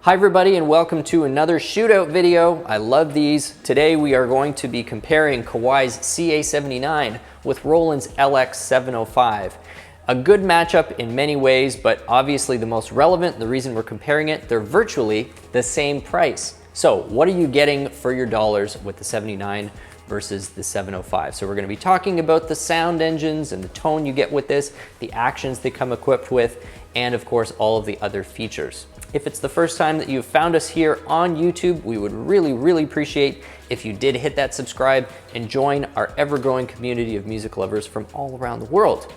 Hi everybody and welcome to another shootout video. I love these. Today we are going to be comparing Kawai's CA79 with Roland's LX705. A good matchup in many ways, but obviously the most relevant, the reason we're comparing it, they're virtually the same price. So what are you getting for your dollars with the 79 versus the 705? So we're going to be talking about the sound engines and the tone you get with this, the actions they come equipped with, and of course all of the other features. If it's the first time that you've found us here on YouTube, we would really appreciate if you did hit that subscribe and join our ever-growing community of music lovers from all around the world.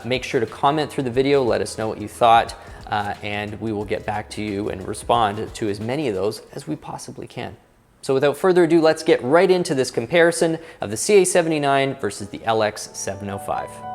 Make sure to comment through the video, let us know what you thought, and we will get back to you and respond to as many of those as we possibly can. So without further ado, let's get right into this comparison of the CA79 versus the LX705.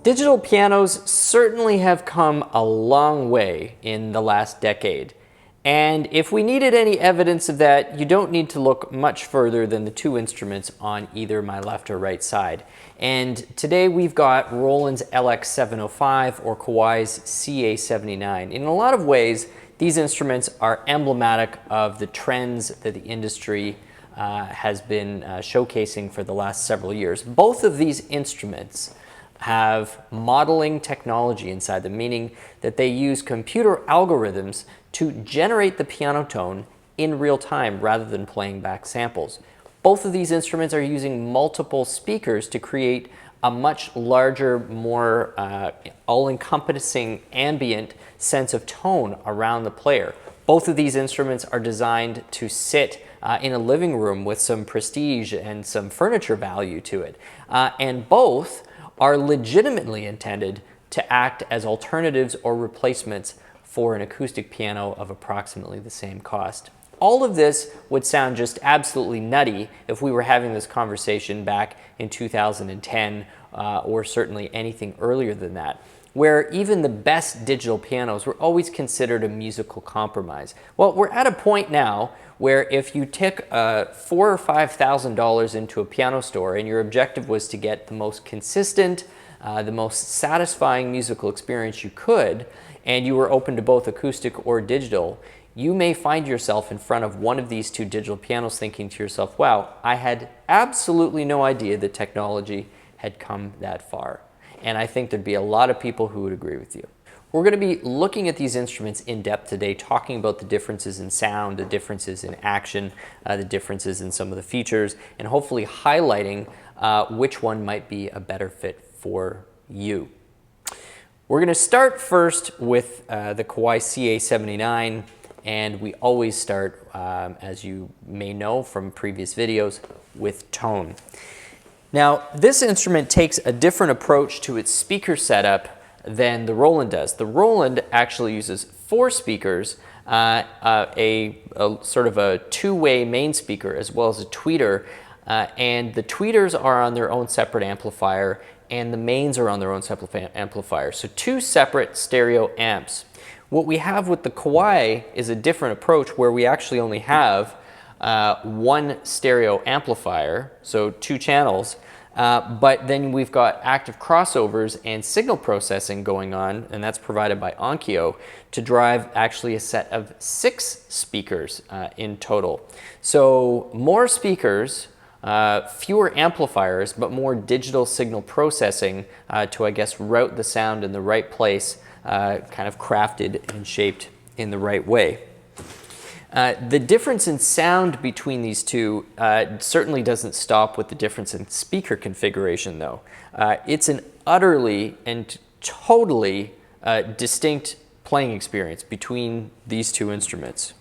Digital pianos certainly have come a long way in the last decade. And if we needed any evidence of that, you don't need to look much further than the two instruments on either my left or right side. And today we've got Roland's LX705 or Kawai's CA79. In a lot of ways, these instruments are emblematic of the trends that the industry has been showcasing for the last several years. Both of these instruments have modeling technology inside them, meaning that they use computer algorithms to generate the piano tone in real time rather than playing back samples. Both of these instruments are using multiple speakers to create a much larger, more all-encompassing ambient sense of tone around the player. Both of these instruments are designed to sit in a living room with some prestige and some furniture value to it. And both are legitimately intended to act as alternatives or replacements for an acoustic piano of approximately the same cost. All of this would sound just absolutely nutty if we were having this conversation back in 2010 or certainly anything earlier than that, where even the best digital pianos were always considered a musical compromise. Well, we're at a point now where if you took $4,000 or $5,000 into a piano store and your objective was to get the most consistent, the most satisfying musical experience you could, and you were open to both acoustic or digital, you may find yourself in front of one of these two digital pianos thinking to yourself, wow, I had absolutely no idea that technology had come that far. And I think there'd be a lot of people who would agree with you. We're going to be looking at these instruments in depth today, talking about the differences in sound, the differences in action, the differences in some of the features, and hopefully highlighting which one might be a better fit for you. We're going to start first with the Kawai CA79, and we always start, as you may know from previous videos, with tone. Now, this instrument takes a different approach to its speaker setup than the Roland does. The Roland actually uses 4 speakers, a sort of a two-way main speaker as well as a tweeter, and the tweeters are on their own separate amplifier and the mains are on their own separate amplifier. So 2 separate stereo amps. What we have with the Kawai is a different approach where we actually only have 1 stereo amplifier, so 2 channels, but then we've got active crossovers and signal processing going on, and that's provided by Onkyo, to drive actually a set of 6 speakers in total. So more speakers, fewer amplifiers, but more digital signal processing to, I guess, route the sound in the right place, kind of crafted and shaped in the right way. The difference in sound between these two certainly doesn't stop with the difference in speaker configuration, though. It's an utterly and totally distinct playing experience between these two instruments.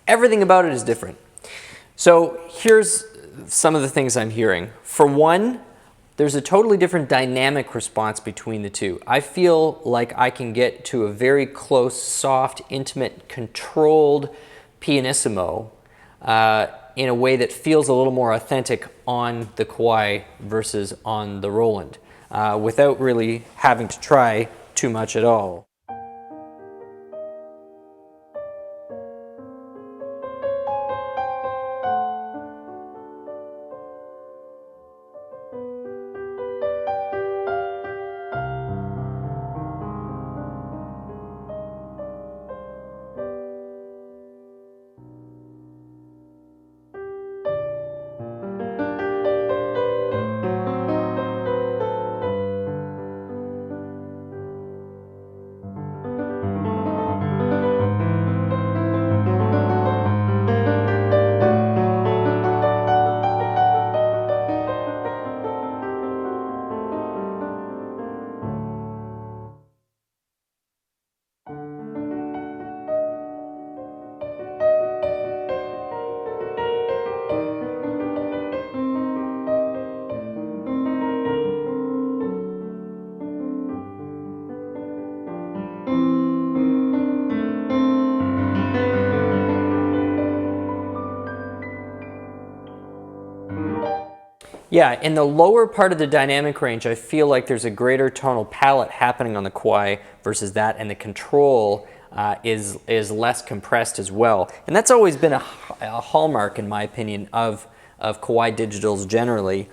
Everything about it is different. So here's some of the things I'm hearing. For one, there's a totally different dynamic response between the two. I feel like I can get to a very close, soft, intimate, controlled pianissimo in a way that feels a little more authentic on the Kawai versus on the Roland, without really having to try too much at all. Yeah, in the lower part of the dynamic range, I feel like there's a greater tonal palette happening on the Kawai versus that, and the control is less compressed as well. And that's always been a hallmark, in my opinion, of Kawai digitals generally,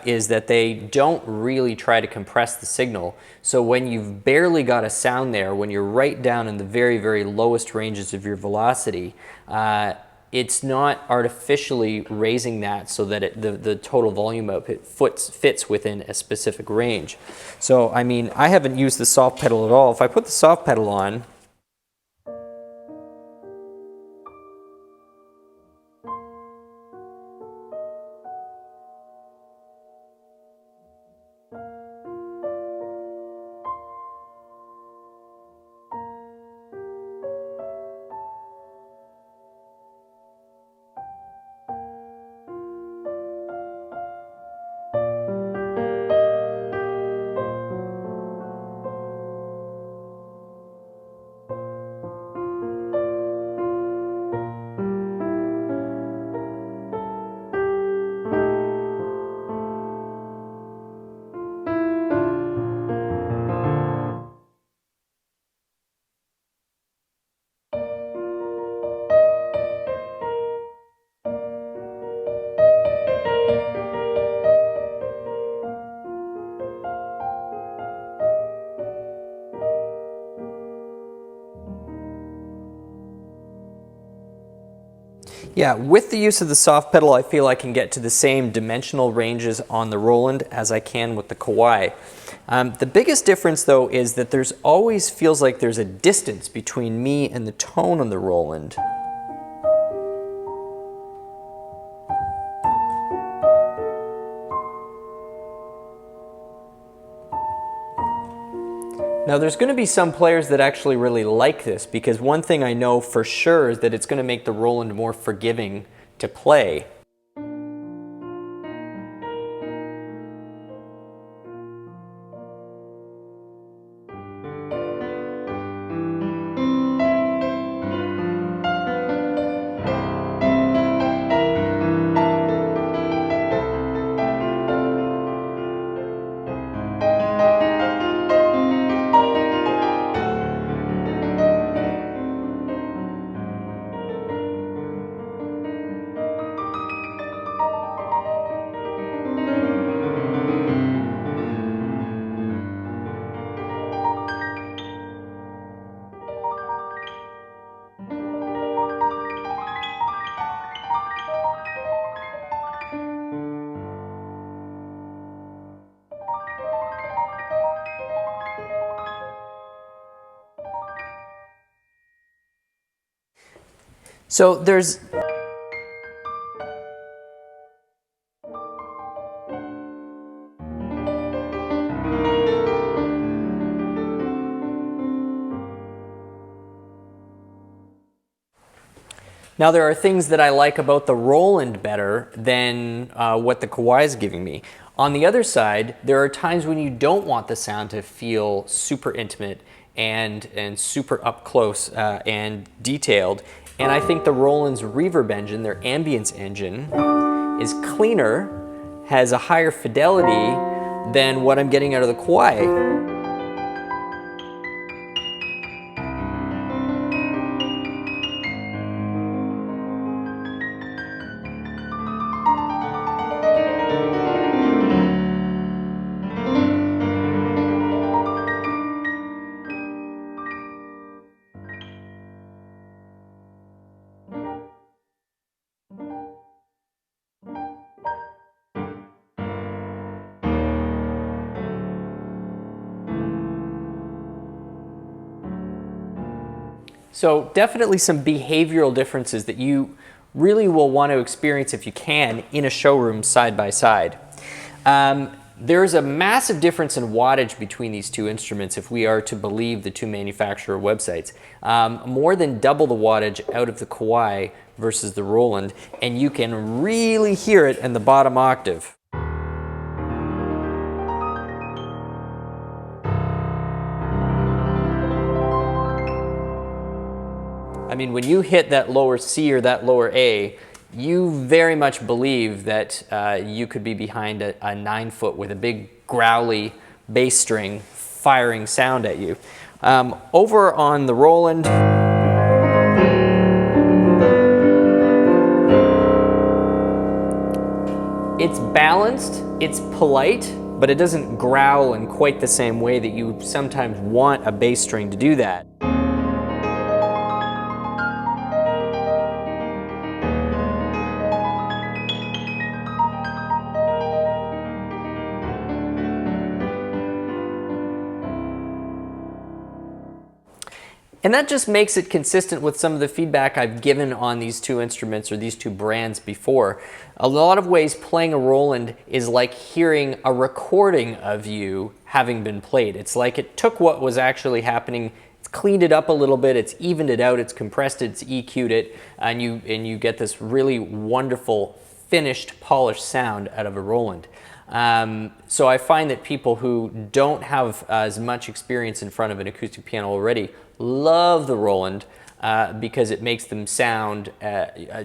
is that they don't really try to compress the signal. So when you've barely got a sound there, when you're right down in the very, very lowest ranges of your velocity, it's not artificially raising that so that the total volume output fits within a specific range. So, I mean, I haven't used the soft pedal at all. If I put the soft pedal on, yeah, with the use of the soft pedal, I feel I can get to the same dimensional ranges on the Roland as I can with the Kawai. The biggest difference, though, is that there's always feels like there's a distance between me and the tone on the Roland. Now there's going to be some players that actually really like this, because one thing I know for sure is that it's going to make the Roland more forgiving to play. So there's Now there are things that I like about the Roland better than what the Kawai is giving me. On the other side, there are times when you don't want the sound to feel super intimate and super up close and detailed. And I think the Roland's reverb engine, their ambience engine, is cleaner, has a higher fidelity than what I'm getting out of the Kawai. So definitely some behavioral differences that you really will want to experience if you can in a showroom side by side. There's a massive difference in wattage between these two instruments if we are to believe the two manufacturer websites. More than double the wattage out of the Kawai versus the Roland, and you can really hear it in the bottom octave. I mean, when you hit that lower C or that lower A, you very much believe that you could be behind a 9-foot with a big growly bass string firing sound at you. Over on the Roland, it's balanced, it's polite, but it doesn't growl in quite the same way that you sometimes want a bass string to do that. And that just makes it consistent with some of the feedback I've given on these two instruments or these two brands before. A lot of ways playing a Roland is like hearing a recording of you having been played. It's like it took what was actually happening, it's cleaned it up a little bit, it's evened it out, it's compressed it, it's EQ'd it, and you get this really wonderful finished, polished sound out of a Roland. So I find that people who don't have as much experience in front of an acoustic piano already love the Roland because it makes them sound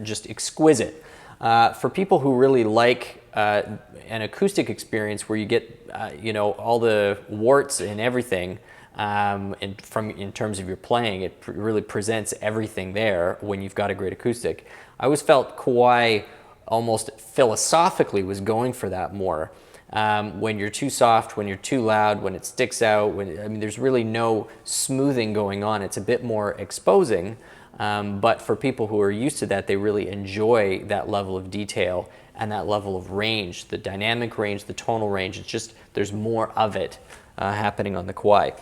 just exquisite. For people who really like an acoustic experience where you get you know, all the warts and everything in terms of your playing, it really presents everything there when you've got a great acoustic. I always felt Kawai almost philosophically was going for that more. When you're too soft, when you're too loud, when it sticks out, I mean, there's really no smoothing going on. It's a bit more exposing, but for people who are used to that, they really enjoy that level of detail and that level of range, the dynamic range, the tonal range. It's just, there's more of it happening on the Kawai.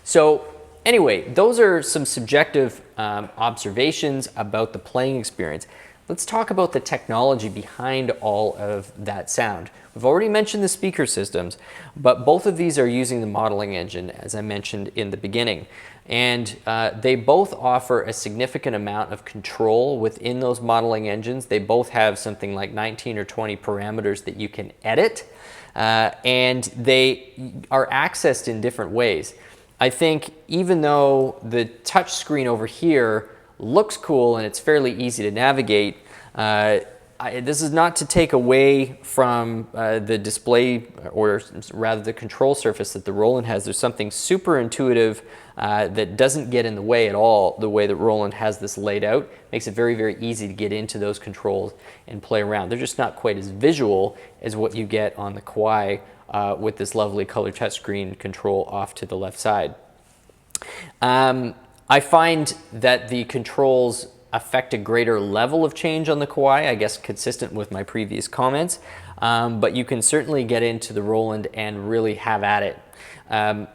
So anyway, those are some subjective observations about the playing experience. Let's talk about the technology behind all of that sound. We've already mentioned the speaker systems, but both of these are using the modeling engine, as I mentioned in the beginning. And they both offer a significant amount of control within those modeling engines. They both have something like 19 or 20 parameters that you can edit, and they are accessed in different ways. I think even though the touch screen over here looks cool and it's fairly easy to navigate, this is not to take away from the display, or rather the control surface that the Roland has. There's something super intuitive that doesn't get in the way at all. The way that Roland has this laid out makes it very, very easy to get into those controls and play around. They're just not quite as visual as what you get on the Kawai with this lovely color touchscreen control off to the left side. I find that the controls affect a greater level of change on the Kawai, I guess consistent with my previous comments, but you can certainly get into the Roland and really have at it.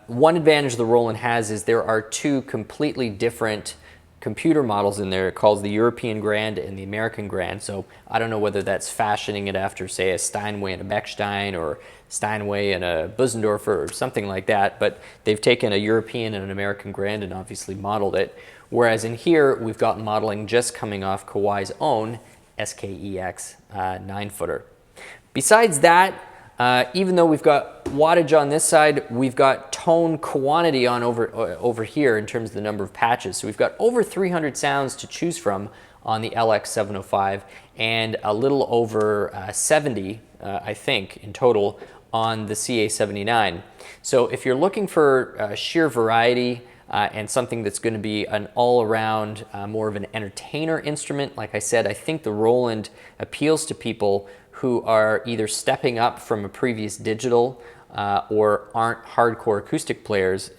One advantage the Roland has is there are two completely different computer models in there. It calls the European Grand and the American Grand. So I don't know whether that's fashioning it after, say, a Steinway and a Bechstein, or Steinway and a Busendorfer, or something like that. But they've taken a European and an American Grand and obviously modeled it. Whereas in here, we've got modeling just coming off Kawai's own SKEX 9-footer. Besides that, even though we've got wattage on this side, we've got tone quantity on over here in terms of the number of patches. So we've got over 300 sounds to choose from on the LX705, and a little over 70, I think, in total on the CA79. So if you're looking for sheer variety and something that's going to be an all-around, more of an entertainer instrument, like I said, I think the Roland appeals to people who are either stepping up from a previous digital or aren't hardcore acoustic players.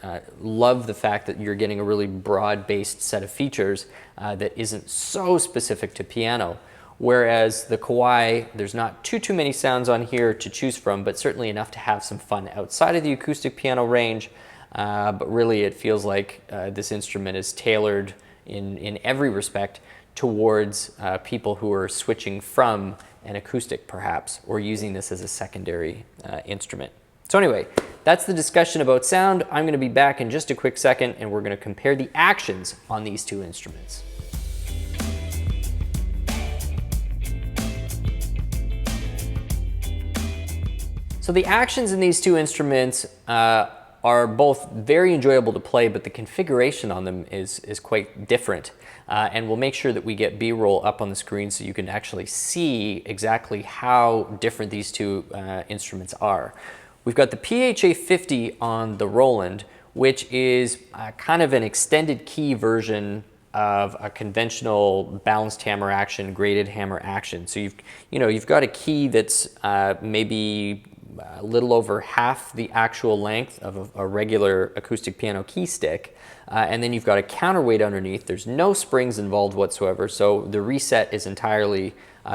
Love the fact that you're getting a really broad-based set of features that isn't so specific to piano. Whereas the Kawai, there's not too many sounds on here to choose from, but certainly enough to have some fun outside of the acoustic piano range. But really it feels like this instrument is tailored in every respect towards people who are switching from an acoustic perhaps, or using this as a secondary instrument. So anyway, that's the discussion about sound. I'm going to be back in just a quick second, and we're going to compare the actions on these two instruments. So the actions in these two instruments are both very enjoyable to play, but the configuration on them is quite different. And we'll make sure that we get B-roll up on the screen so you can actually see exactly how different these two instruments are. We've got the PHA-50 on the Roland, which is kind of an extended key version of a conventional balanced hammer action, graded hammer action. So you've got a key that's maybe a little over half the actual length of a regular acoustic piano key stick. And then you've got a counterweight underneath. There's no springs involved whatsoever, so the reset is entirely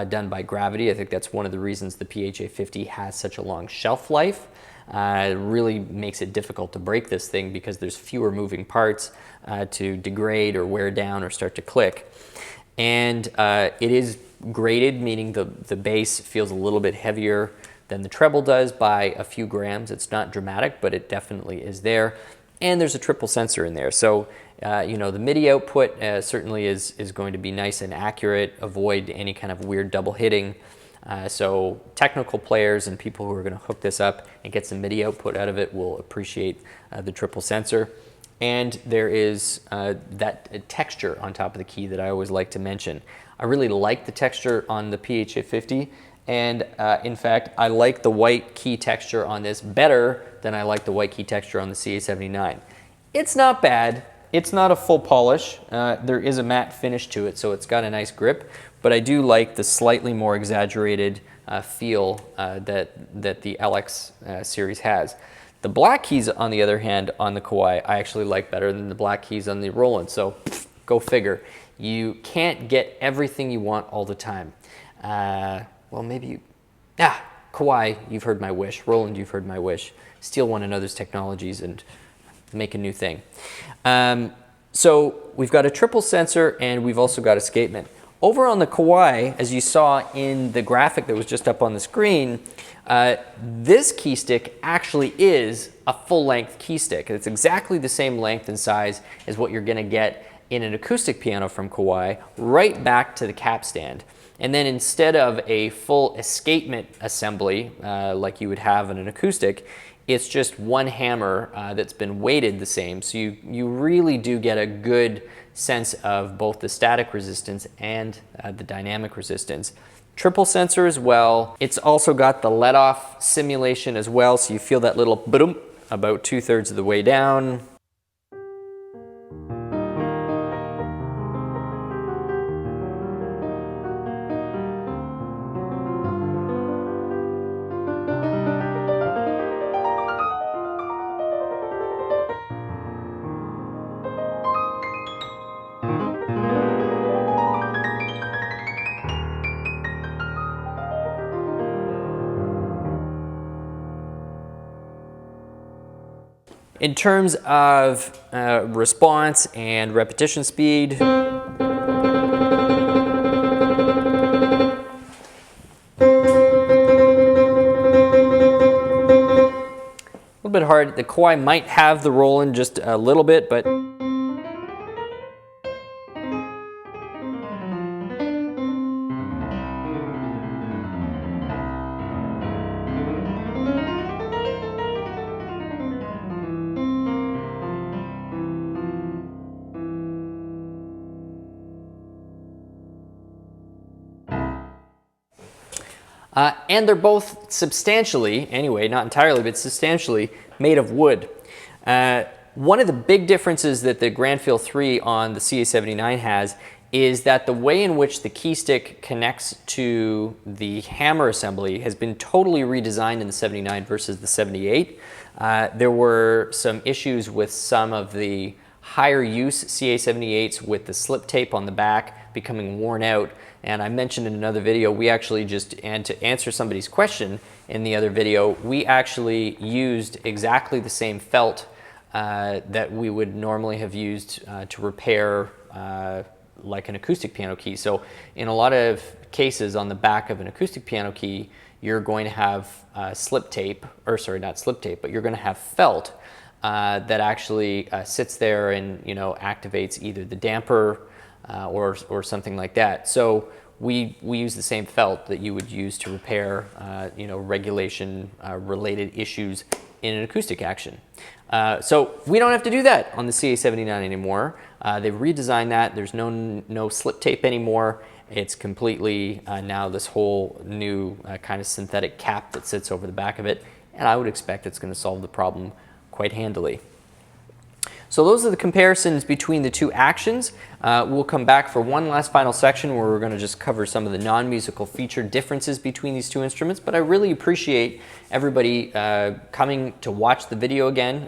done by gravity. I think that's one of the reasons the PHA-50 has such a long shelf life. It really makes it difficult to break this thing because there's fewer moving parts to degrade or wear down or start to click. And it is graded, meaning the bass feels a little bit heavier than the treble does by a few grams. It's not dramatic, but it definitely is there. And there's a triple sensor in there. So, the MIDI output certainly is going to be nice and accurate, avoid any kind of weird double hitting. So technical players and people who are going to hook this up and get some MIDI output out of it will appreciate the triple sensor. And there is that texture on top of the key that I always like to mention. I really like the texture on the PHA-50. And in fact, I like the white key texture on this better than I like the white key texture on the CA79. It's not bad. It's not a full polish. There is a matte finish to it, so it's got a nice grip. But I do like the slightly more exaggerated feel that the LX series has. The black keys, on the other hand, on the Kawai, I actually like better than the black keys on the Roland. So go figure. You can't get everything you want all the time. Well, maybe you... Kawai, you've heard my wish. Roland, you've heard my wish. Steal one another's technologies and make a new thing. So we've got a triple sensor, and we've also got escapement. Over on the Kawai, as you saw in the graphic that was just up on the screen, this key stick actually is a full-length key stick. It's exactly the same length and size as what you're going to get in an acoustic piano from Kawai, right back to the capstand. And then instead of a full escapement assembly like you would have in an acoustic, it's just one hammer that's been weighted the same. So you really do get a good sense of both the static resistance and the dynamic resistance. Triple sensor as well. It's also got the let-off simulation as well, so you feel that little boom about 2/3 of the way down. In terms of response and repetition speed, a little bit hard. The Kawai might have the Roland just a little bit, but and they're both substantially, anyway, not entirely, but substantially made of wood. One of the big differences that the Grandfield 3 on the CA79 has is that the way in which the key stick connects to the hammer assembly has been totally redesigned in the 79 versus the 78. There were some issues with some of the higher use CA78s with the slip tape on the back becoming worn out. And I mentioned in another video, we actually and to answer somebody's question in the other video, we actually used exactly the same felt that we would normally have used to repair like an acoustic piano key. So in a lot of cases on the back of an acoustic piano key, you're going to have slip tape, or sorry, not slip tape, but you're going to have felt that actually sits there and, you know, activates either the damper or something like that. So we use the same felt that you would use to repair you know, regulation related issues in an acoustic action. So we don't have to do that on the CA79 anymore. They've redesigned that. There's no slip tape anymore. It's completely now this whole new kind of synthetic cap that sits over the back of it, and I would expect it's going to solve the problem quite handily. So those are the comparisons between the two actions. We'll come back for one last final section where we're going to just cover some of the non-musical feature differences between these two instruments, but I really appreciate everybody coming to watch the video again,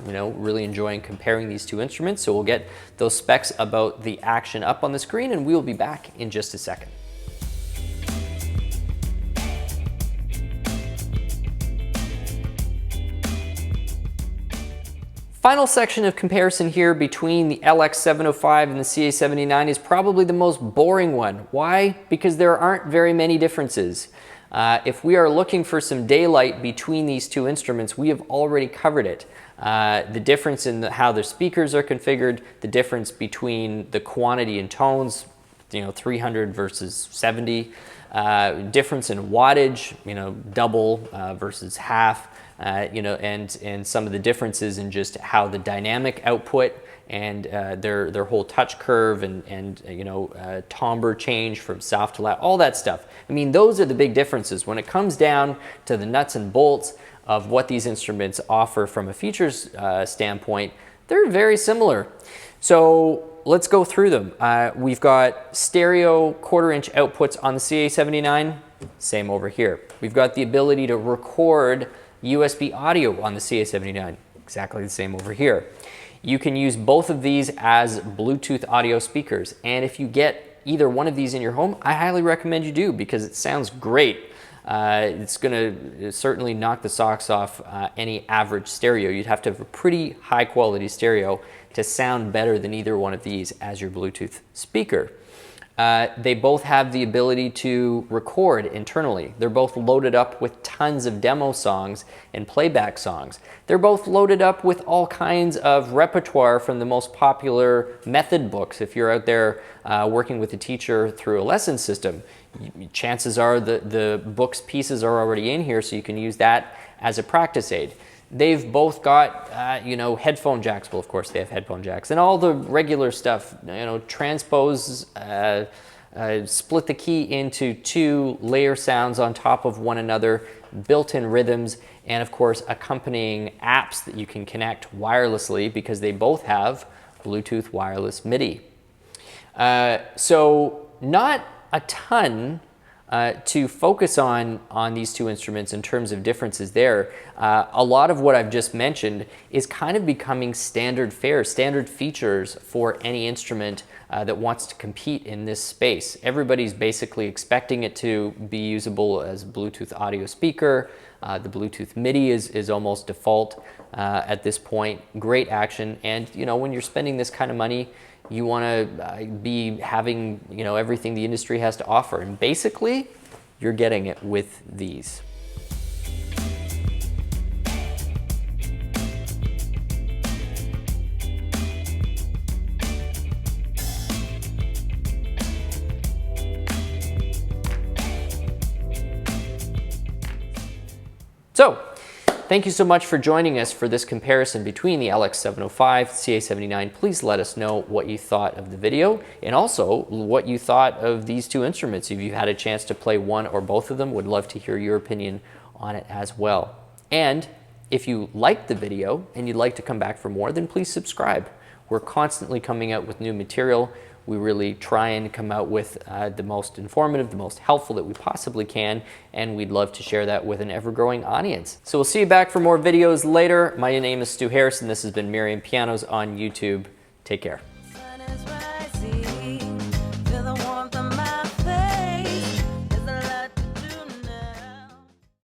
you know, really enjoying comparing these two instruments. So we'll get those specs about the action up on the screen, and we'll be back in just a second. Final section of comparison here between the LX705 and the CA79 is probably the most boring one. Why? Because there aren't very many differences. If we are looking for some daylight between these two instruments, we have already covered it. The difference in how the speakers are configured, the difference between the quantity and tones, you know, 300 versus 70, difference in wattage, you know, double versus half. You know, and some of the differences in just how the dynamic output and their whole touch curve and you know, timbre change from soft to loud, all that stuff. I mean, those are the big differences. When it comes down to the nuts and bolts of what these instruments offer from a features standpoint, they're very similar. So let's go through them. We've got stereo 1/4-inch outputs on the CA79, same over here. We've got the ability to record USB audio on the CA79, exactly the same over here. You can use both of these as Bluetooth audio speakers, and if you get either one of these in your home, I highly recommend you do because it sounds great. It's going to certainly knock the socks off any average stereo. You'd have to have a pretty high quality stereo to sound better than either one of these as your Bluetooth speaker. They both have the ability to record internally. They're both loaded up with tons of demo songs and playback songs. They're both loaded up with all kinds of repertoire from the most popular method books. If you're out there working with a teacher through a lesson system, chances are the book's pieces are already in here, so you can use that as a practice aid. They've both got, you know, headphone jacks. Well, of course, they have headphone jacks. And all the regular stuff, you know, transpose, split the key into 2 layer sounds on top of one another, built-in rhythms, and of course, accompanying apps that you can connect wirelessly because they both have Bluetooth wireless MIDI. So not a ton to focus on these two instruments in terms of differences there. A lot of what I've just mentioned is kind of becoming standard fare, standard features for any instrument that wants to compete in this space. Everybody's basically expecting it to be usable as a Bluetooth audio speaker. The Bluetooth MIDI is almost default at this point. Great action, and you know, when you're spending this kind of money, you want to be having, you know, everything the industry has to offer, and basically you're getting it with these. So, thank you so much for joining us for this comparison between the LX705, CA79. Please let us know what you thought of the video, and also what you thought of these two instruments. If you've had a chance to play one or both of them, would love to hear your opinion on it as well. And if you liked the video and you'd like to come back for more, then please subscribe. We're constantly coming out with new material. We really try and come out with the most informative, the most helpful that we possibly can, and we'd love to share that with an ever-growing audience. So we'll see you back for more videos later. My name is Stu Harrison. This has been Merriam Pianos on YouTube. Take care.